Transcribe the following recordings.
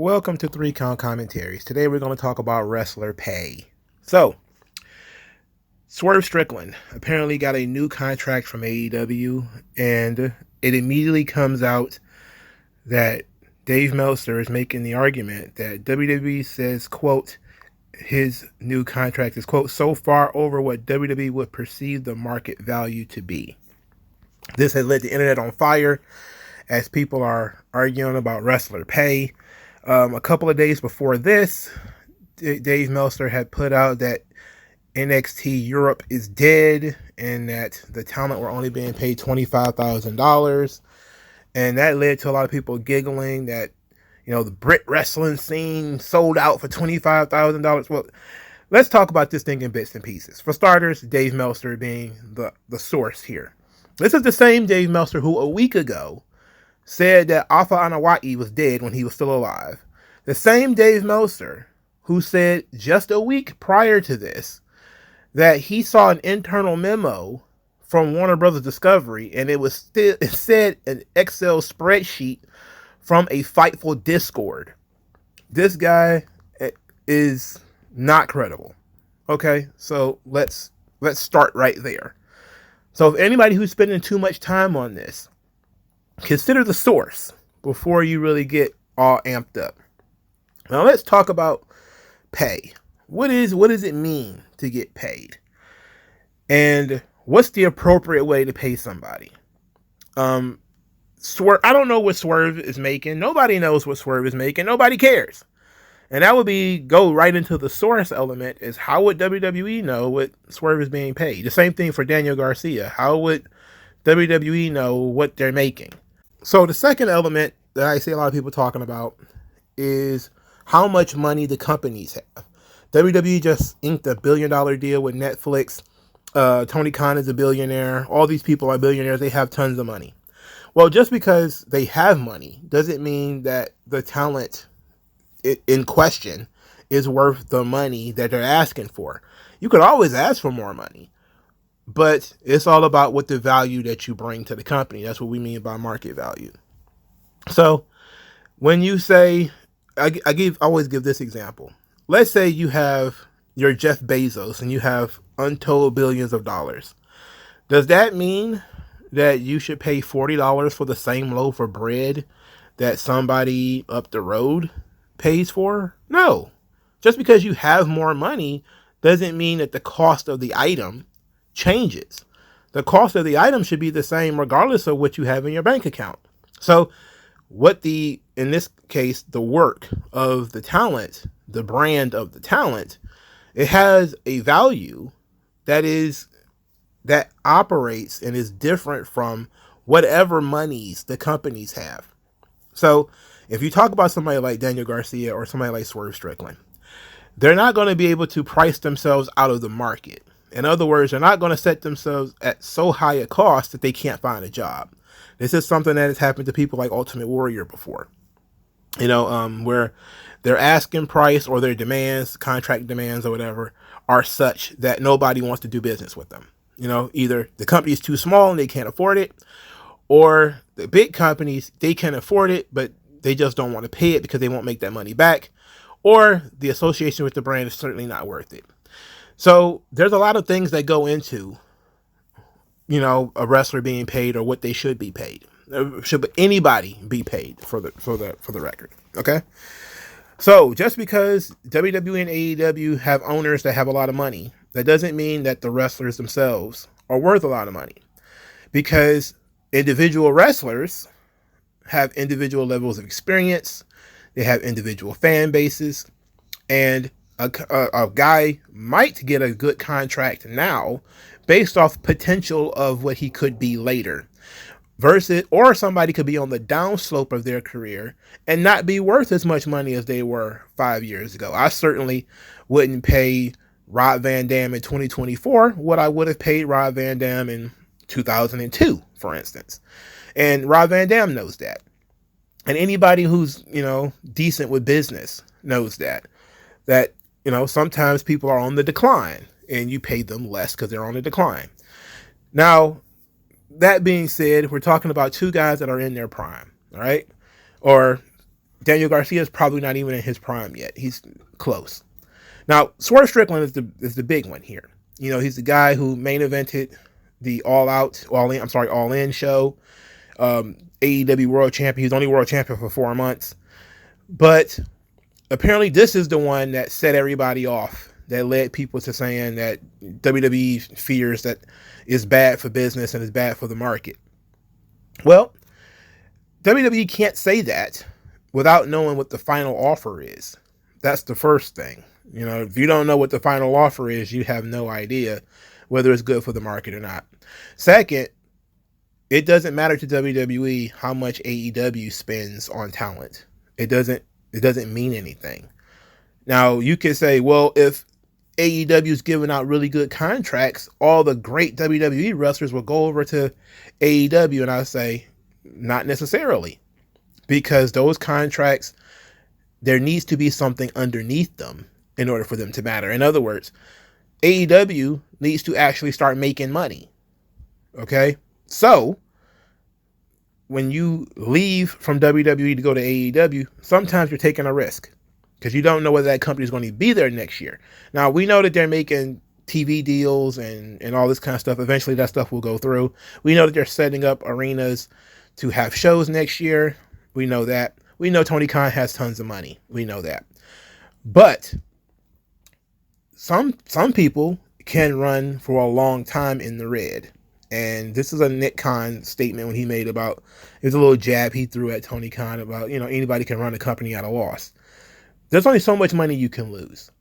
Welcome to 3 Count Commentaries. Today we're going to talk about wrestler pay. So, Swerve Strickland apparently got a new contract from AEW, and it immediately comes out that Dave Meltzer is making the argument that WWE says, quote, his new contract is, quote, so far over what WWE would perceive the market value to be. This has lit the internet on fire as people are arguing about wrestler pay. A couple of days before this, Dave Meltzer had put out that NXT Europe is dead and that the talent were only being paid $25,000. And that led to a lot of people giggling that, you know, the Brit wrestling scene sold out for $25,000. Well, let's talk about this thing in bits and pieces. For starters, Dave Meltzer being the source here. This is the same Dave Meltzer who a week ago said that Alpha Anawai was dead when he was still alive. The same Dave Meltzer who said just a week prior to this that he saw an internal memo from Warner Brothers Discovery, and it said an Excel spreadsheet from a Fightful Discord. This guy is not credible. Okay, so let's start right there. So if anybody who's spending too much time on this, consider the source before you really get all amped up. Now let's talk about pay. What does it mean to get paid? And what's the appropriate way to pay somebody? Swerve, I don't know what Swerve is making. Nobody knows what Swerve is making. Nobody cares. And that would go right into the source element, is how would WWE know what Swerve is being paid? The same thing for Daniel Garcia. How would WWE know what they're making? So the second element that I see a lot of people talking about is how much money the companies have. WWE just inked a $1 billion deal with Netflix. Tony Khan is a billionaire. All these people are billionaires. They have tons of money. Well, just because they have money doesn't mean that the talent in question is worth the money that they're asking for. You could always ask for more money, but it's all about what the value that you bring to the company. That's what we mean by market value. So when you say, I always give this example. Let's say you're Jeff Bezos and you have untold billions of dollars. Does that mean that you should pay $40 for the same loaf of bread that somebody up the road pays for? No. Just because you have more money doesn't mean that the cost of the item changes. The cost of the item should be the same regardless of what you have in your bank account. So in this case, the work of the talent, the brand of the talent, it has a value that operates and is different from whatever monies the companies have. So if you talk about somebody like Daniel Garcia or somebody like Swerve Strickland, they're not going to be able to price themselves out of the market. In other words, they're not going to set themselves at so high a cost that they can't find a job. This is something that has happened to people like Ultimate Warrior before. Where their asking price or their demands, contract demands or whatever, are such that nobody wants to do business with them. Either the company is too small and they can't afford it, or the big companies, they can afford it, but they just don't want to pay it because they won't make that money back, or the association with the brand is certainly not worth it. So there's a lot of things that go into, a wrestler being paid or what they should be paid. Should anybody be paid for the record? Okay. So just because WWE and AEW have owners that have a lot of money, that doesn't mean that the wrestlers themselves are worth a lot of money, because individual wrestlers have individual levels of experience. They have individual fan bases, and a guy might get a good contract now based off potential of what he could be later. Or somebody could be on the downslope of their career and not be worth as much money as they were 5 years ago. I certainly wouldn't pay Rob Van Dam in 2024 what I would have paid Rob Van Dam in 2002, for instance. And Rob Van Dam knows that. And anybody who's, decent with business knows that sometimes people are on the decline and you pay them less because they're on the decline. Now, that being said, we're talking about two guys that are in their prime, all right? Or Daniel Garcia is probably not even in his prime yet. He's close. Now, Swerve Strickland is the big one here. You know, he's the guy who main evented the All In show. AEW World Champion. He's only World Champion for 4 months. But apparently this is the one that set everybody off, that led people to saying that WWE fears that it's bad for business and it's bad for the market. Well, WWE can't say that without knowing what the final offer is. That's the first thing. You know, if you don't know what the final offer is, you have no idea whether it's good for the market or not. Second, it doesn't matter to WWE how much AEW spends on talent. It doesn't mean anything. Now, you could say, well, if AEW is giving out really good contracts, all the great WWE wrestlers will go over to AEW, and I say, not necessarily, because those contracts, there needs to be something underneath them in order for them to matter. In other words, AEW needs to actually start making money. Okay? So, when you leave from WWE to go to AEW, sometimes you're taking a risk because you don't know whether that company is going to be there next year. Now, we know that they're making TV deals and all this kind of stuff. Eventually, that stuff will go through. We know that they're setting up arenas to have shows next year. We know that. We know Tony Khan has tons of money. We know that. But some people can run for a long time in the red. And this is a Nick Khan statement when he made about, it was a little jab he threw at Tony Khan about, you know, anybody can run a company at a loss. There's only so much money you can lose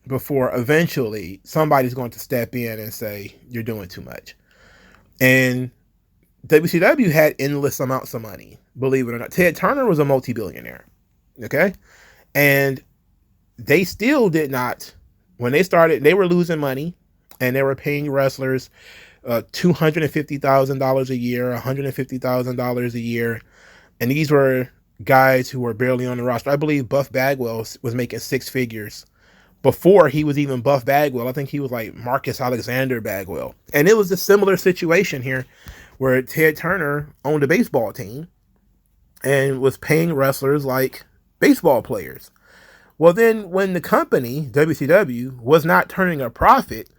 before eventually somebody's going to step in and say, you're doing too much. And WCW had endless amounts of money, believe it or not. Ted Turner was a multi-billionaire. Okay. And they still did not, when they started, they were losing money and they were paying wrestlers $250,000 a year, $150,000 a year. And these were guys who were barely on the roster. I believe Buff Bagwell was making 6 figures before he was even Buff Bagwell. I think he was like Marcus Alexander Bagwell. And it was a similar situation here where Ted Turner owned a baseball team and was paying wrestlers like baseball players. Well, then when the company, WCW, was not turning a profit,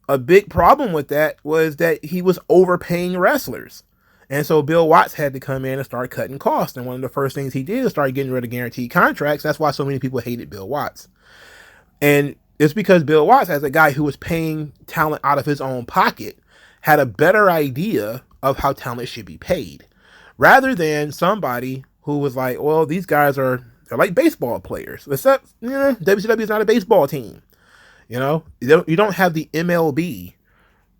a big problem with that was that he was overpaying wrestlers. And so Bill Watts had to come in and start cutting costs. And one of the first things he did was start getting rid of guaranteed contracts. That's why so many people hated Bill Watts. And it's because Bill Watts, as a guy who was paying talent out of his own pocket, had a better idea of how talent should be paid, rather than somebody who was like, well, these guys they're like baseball players, except, you know, WCW is not a baseball team. You know, you don't have the MLB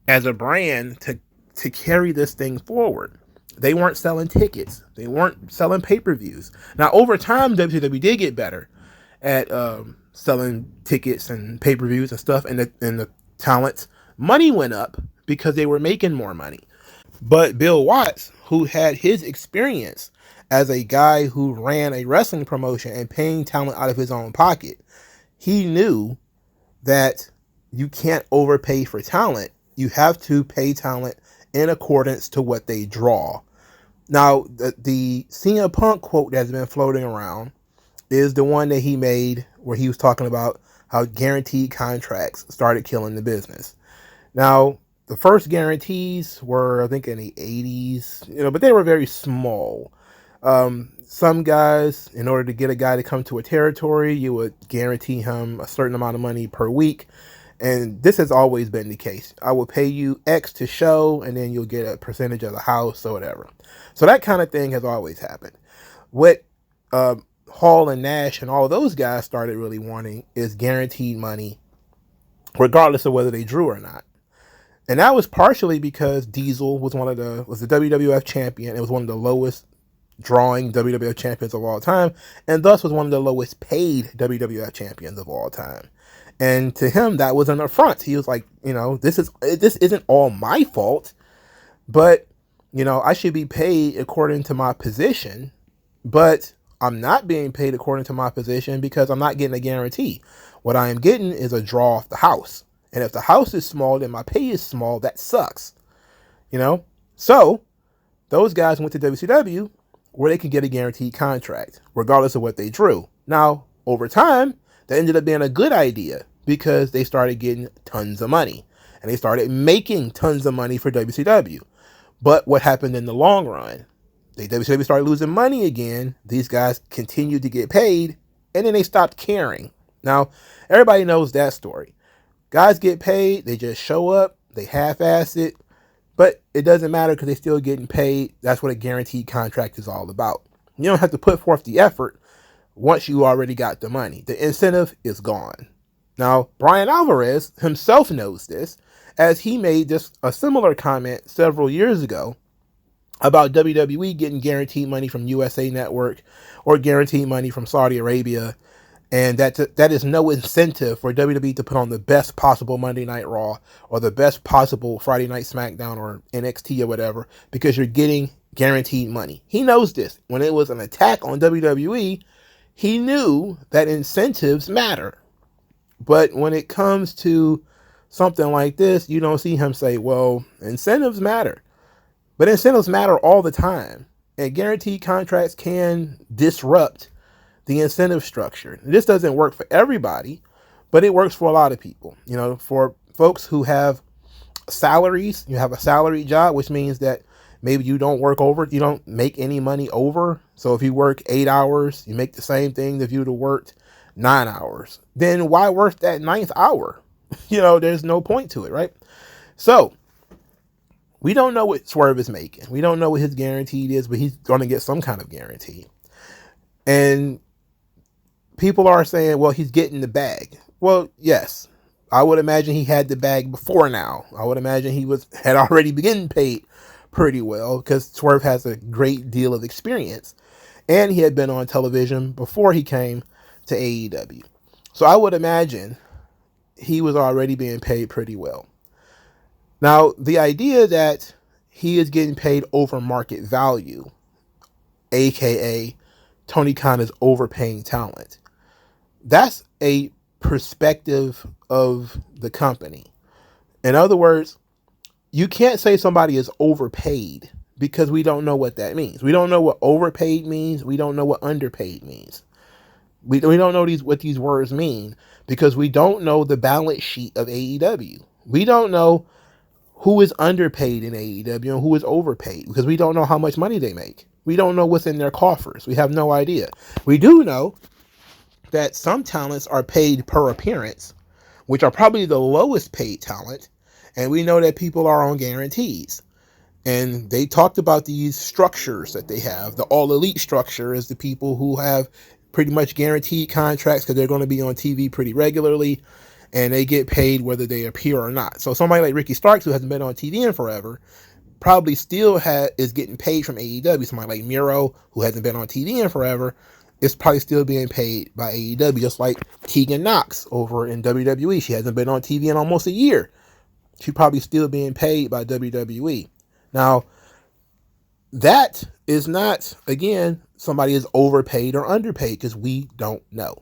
as a brand to carry this thing forward. They weren't selling tickets. They weren't selling pay-per-views. Now, over time, WCW did get better at selling tickets and pay-per-views and stuff, and the talent's money went up because they were making more money. But Bill Watts, who had his experience as a guy who ran a wrestling promotion and paying talent out of his own pocket, he knew that you can't overpay for talent. You have to pay talent in accordance to what they draw. Now, the CM Punk quote that's been floating around is the one that he made where he was talking about how guaranteed contracts started killing the business. Now, the first guarantees were, I think, in the 80s, you know, but they were very small. Some guys, in order to get a guy to come to a territory, you would guarantee him a certain amount of money per week. And this has always been the case. I will pay you X to show, and then you'll get a percentage of the house or whatever. So that kind of thing has always happened. What Hall and Nash and all of those guys started really wanting is guaranteed money, regardless of whether they drew or not. And that was partially because Diesel was the WWF champion. It was one of the lowest drawing WWF champions of all time, and thus was one of the lowest paid WWF champions of all time. And to him, that was an affront. He was like, you know, this isn't all my fault, but, you know, I should be paid according to my position, but I'm not being paid according to my position because I'm not getting a guarantee. What I am getting is a draw off the house. And if the house is small, then my pay is small. That sucks, you know? So those guys went to WCW where they can get a guaranteed contract, regardless of what they drew. Now, over time, that ended up being a good idea because they started getting tons of money and they started making tons of money for WCW. But what happened in the long run? WCW started losing money again. These guys continued to get paid and then they stopped caring. Now, everybody knows that story. Guys get paid, they just show up, they half-ass it, but it doesn't matter because they're still getting paid. That's what a guaranteed contract is all about. You don't have to put forth the effort once you already got the money. The incentive is gone. Now, Brian Alvarez himself knows this, as he made just a similar comment several years ago about WWE getting guaranteed money from USA Network or guaranteed money from Saudi Arabia, and that is no incentive for WWE to put on the best possible Monday Night Raw or the best possible Friday Night SmackDown or NXT or whatever, because you're getting guaranteed money. He knows this. When it was an attack on WWE, he knew that incentives matter. But when it comes to something like this, you don't see him say, well, incentives matter. But incentives matter all the time. And guaranteed contracts can disrupt the incentive structure. This doesn't work for everybody, but it works for a lot of people. You know, for folks who have salaries, you have a salary job, which means that maybe you don't work over, you don't make any money over. So if you work 8 hours, you make the same thing if you would have worked 9 hours. Then why work that 9th hour? You know, there's no point to it, right? So we don't know what Swerve is making. We don't know what his guaranteed is, but he's going to get some kind of guarantee. And people are saying, well, he's getting the bag. Well, yes, I would imagine he had the bag before now. I would imagine he had already been paid pretty well because Swerve has a great deal of experience and he had been on television before he came to AEW. So I would imagine he was already being paid pretty well. Now, the idea that he is getting paid over market value, aka Tony Khan is overpaying talent, that's a perspective of the company. In other words, you can't say somebody is overpaid because we don't know what that means. We don't know what overpaid means. We don't know what underpaid means. We don't know what these words mean because we don't know the balance sheet of AEW. We don't know who is underpaid in AEW and who is overpaid because we don't know how much money they make. We don't know what's in their coffers. We have no idea. We do know that some talents are paid per appearance, which are probably the lowest paid talent. And we know that people are on guarantees. And they talked about these structures that they have. The all elite structure is the people who have pretty much guaranteed contracts because they're going to be on TV pretty regularly and they get paid whether they appear or not. So somebody like Ricky Starks, who hasn't been on TV in forever, probably still is getting paid from AEW. Somebody like Miro, who hasn't been on TV in forever, is probably still being paid by AEW, just like Tegan Knox over in WWE. She hasn't been on TV in almost a year. She's probably still being paid by WWE. Now, that is not, again, somebody is overpaid or underpaid because we don't know.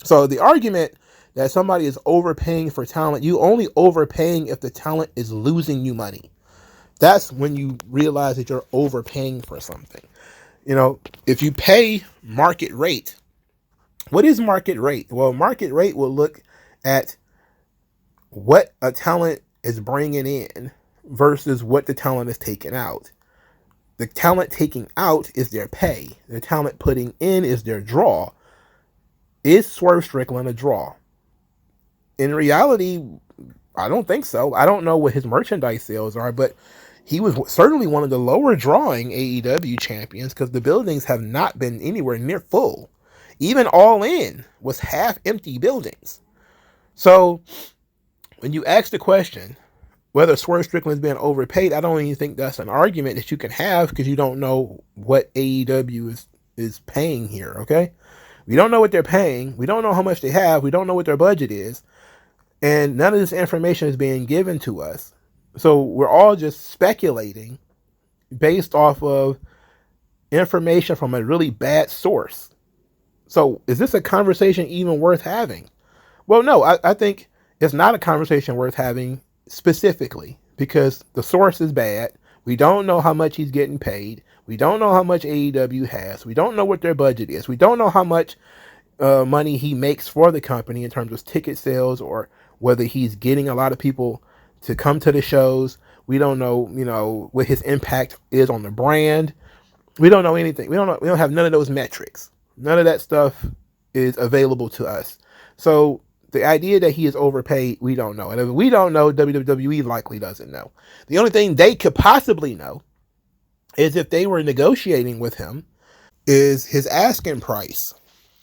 So the argument that somebody is overpaying for talent, you only overpaying if the talent is losing you money. That's when you realize that you're overpaying for something. You know, if you pay market rate, what is market rate? Well, market rate will look at what a talent is bringing in versus what the talent is taking out. The talent taking out is their pay. The talent putting in is their draw. Is Swerve Strickland a draw? In reality, I don't think so. I don't know what his merchandise sales are, but he was certainly one of the lower drawing AEW champions because the buildings have not been anywhere near full. Even All In was half empty buildings. So when you ask the question whether Swerve Strickland is being overpaid, I don't even think that's an argument that you can have because you don't know what AEW is paying here, okay? We don't know what they're paying. We don't know how much they have. We don't know what their budget is. And none of this information is being given to us. So we're all just speculating based off of information from a really bad source. So is this a conversation even worth having? Well, no, I think it's not a conversation worth having specifically because the source is bad. We don't know how much he's getting paid. We don't know how much AEW has. We don't know what their budget is. We don't know how much money he makes for the company in terms of ticket sales, or whether he's getting a lot of people to come to the shows. We don't know, what his impact is on the brand. We don't know anything. We don't know. We don't have none of those metrics. None of that stuff is available to us. So the idea that he is overpaid, we don't know. And if we don't know, WWE likely doesn't know. The only thing they could possibly know is if they were negotiating with him, is his asking price.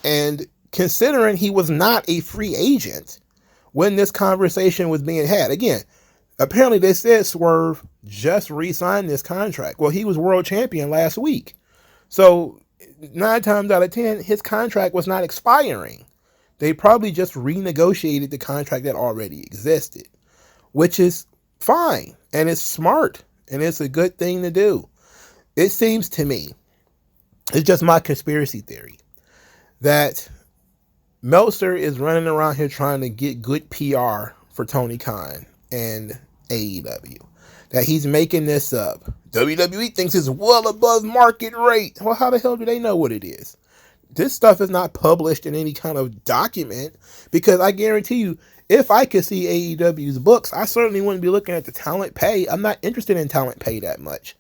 And considering he was not a free agent when this conversation was being had, again, apparently they said Swerve just re-signed this contract. Well, he was world champion last week. So 9 times out of 10, his contract was not expiring. They probably just renegotiated the contract that already existed, which is fine, and it's smart, and it's a good thing to do. It seems to me, it's just my conspiracy theory, that Meltzer is running around here trying to get good PR for Tony Khan and AEW. That he's making this up. WWE thinks it's well above market rate. Well, how the hell do they know what it is? This stuff is not published in any kind of document, because I guarantee you, if I could see AEW's books, I certainly wouldn't be looking at the talent pay. I'm not interested in talent pay that much.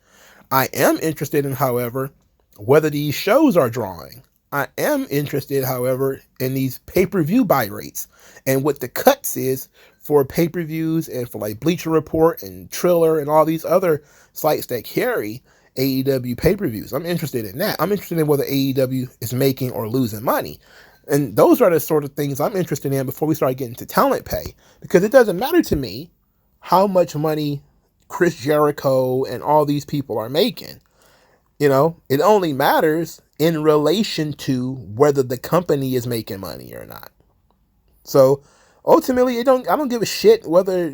I am interested in, however, whether these shows are drawing. I am interested, however, in these pay-per-view buy rates and what the cuts is for pay-per-views and for like Bleacher Report and Triller and all these other sites that carry AEW pay-per-views. I'm interested in that. I'm interested in whether AEW is making or losing money. And those are the sort of things I'm interested in before we start getting to talent pay, because it doesn't matter to me how much money Chris Jericho and all these people are making. It only matters in relation to whether the company is making money or not. So ultimately, I don't give a shit whether,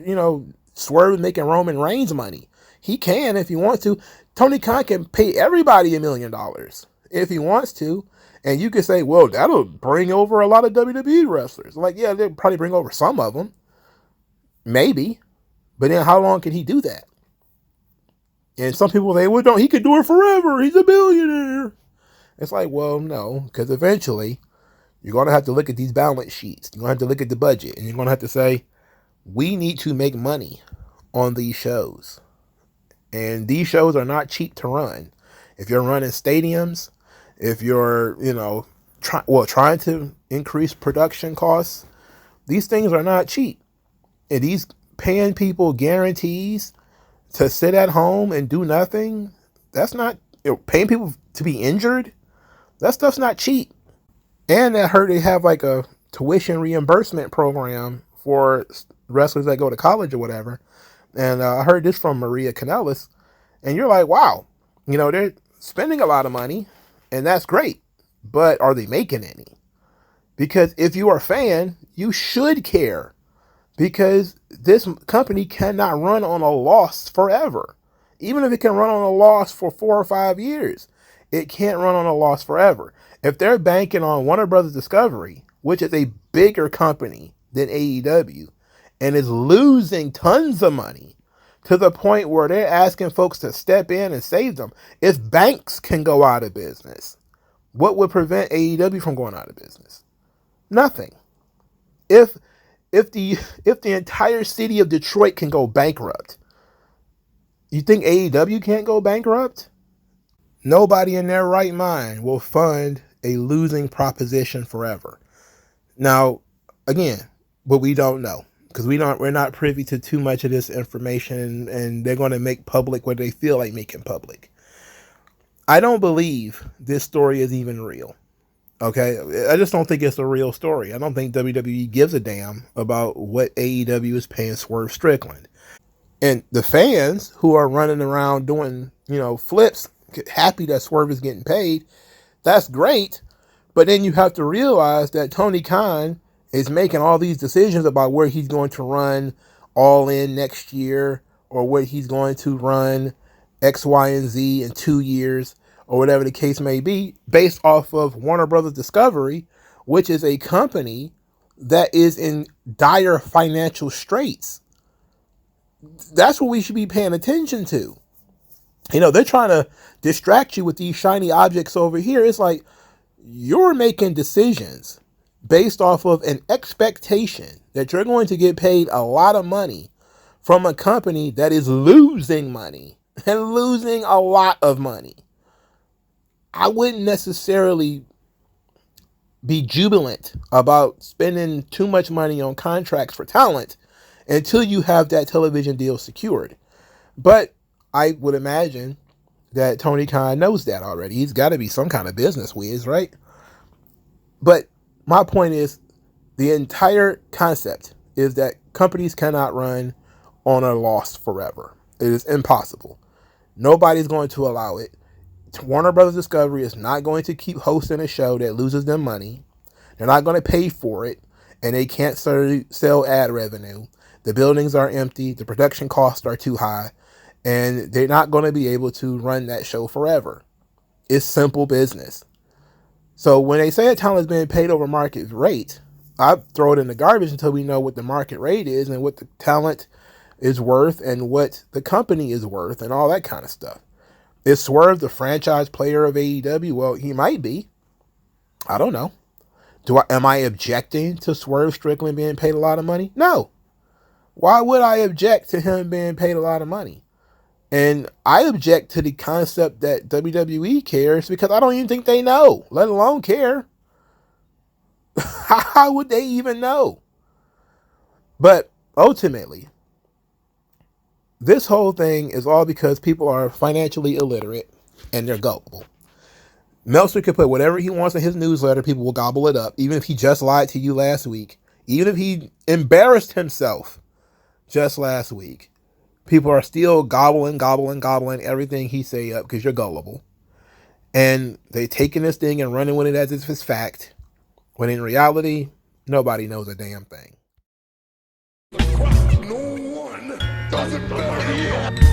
Swerve is making Roman Reigns money. He can if he wants to. Tony Khan can pay everybody $1 million if he wants to. And you can say, well, that'll bring over a lot of WWE wrestlers. Like, yeah, they'll probably bring over some of them. Maybe. But then how long can he do that? And some people say, well, he could do it forever. He's a billionaire. It's like, well, no, because eventually you're going to have to look at these balance sheets. You're going to have to look at the budget, and you're going to have to say, we need to make money on these shows. And these shows are not cheap to run. If you're running stadiums, if you're, trying to increase production costs, these things are not cheap. And these paying people guarantees to sit at home and do nothing, that's not, paying people to be injured, that stuff's not cheap. And I heard they have like a tuition reimbursement program for wrestlers that go to college or whatever. And I heard this from Maria Kanellis. And you're like, wow, they're spending a lot of money, and that's great. But are they making any? Because if you are a fan, you should care. Because this company cannot run on a loss forever. Even if it can run on a loss for 4 or 5 years, it can't run on a loss forever. If they're banking on Warner Brothers Discovery, which is a bigger company than AEW, and is losing tons of money to the point where they're asking folks to step in and save them. If banks can go out of business, what would prevent AEW from going out of business? Nothing. If the entire city of Detroit can go bankrupt, you think AEW can't go bankrupt? Nobody in their right mind will fund a losing proposition forever. Now, again, but we don't know, because we're not privy to too much of this information, and they're going to make public what they feel like making public. I don't believe this story is even real. Okay, I just don't think it's a real story. I don't think WWE gives a damn about what AEW is paying Swerve Strickland. And the fans who are running around doing, flips, happy that Swerve is getting paid, that's great. But then you have to realize that Tony Khan is making all these decisions about where he's going to run All In next year, or where he's going to run X, Y, and Z in 2 years, or whatever the case may be, based off of Warner Brothers Discovery, which is a company that is in dire financial straits. That's what we should be paying attention to. They're trying to distract you with these shiny objects over here. It's like you're making decisions based off of an expectation that you're going to get paid a lot of money from a company that is losing money and losing a lot of money. I wouldn't necessarily be jubilant about spending too much money on contracts for talent until you have that television deal secured. But I would imagine that Tony Khan knows that already. He's got to be some kind of business whiz, right? But my point is, the entire concept is that companies cannot run on a loss forever. It is impossible. Nobody's going to allow it. Warner Brothers Discovery is not going to keep hosting a show that loses them money. They're not going to pay for it, and they can't sell ad revenue. The buildings are empty. The production costs are too high, and they're not going to be able to run that show forever. It's simple business. So when they say a talent is being paid over market rate, I throw it in the garbage until we know what the market rate is and what the talent is worth and what the company is worth and all that kind of stuff. Is Swerve the franchise player of AEW? Well, he might be. I don't know. Am I objecting to Swerve Strickland being paid a lot of money? No. Why would I object to him being paid a lot of money? And I object to the concept that WWE cares because I don't even think they know, let alone care. How would they even know? But ultimately, this whole thing is all because people are financially illiterate and they're gullible. Meltzer could put whatever he wants in his newsletter. People will gobble it up. Even if he just lied to you last week. Even if he embarrassed himself just last week. People are still gobbling everything he say up because you're gullible. And they taking this thing and running with it as if it's fact. When in reality, nobody knows a damn thing. No one does it better.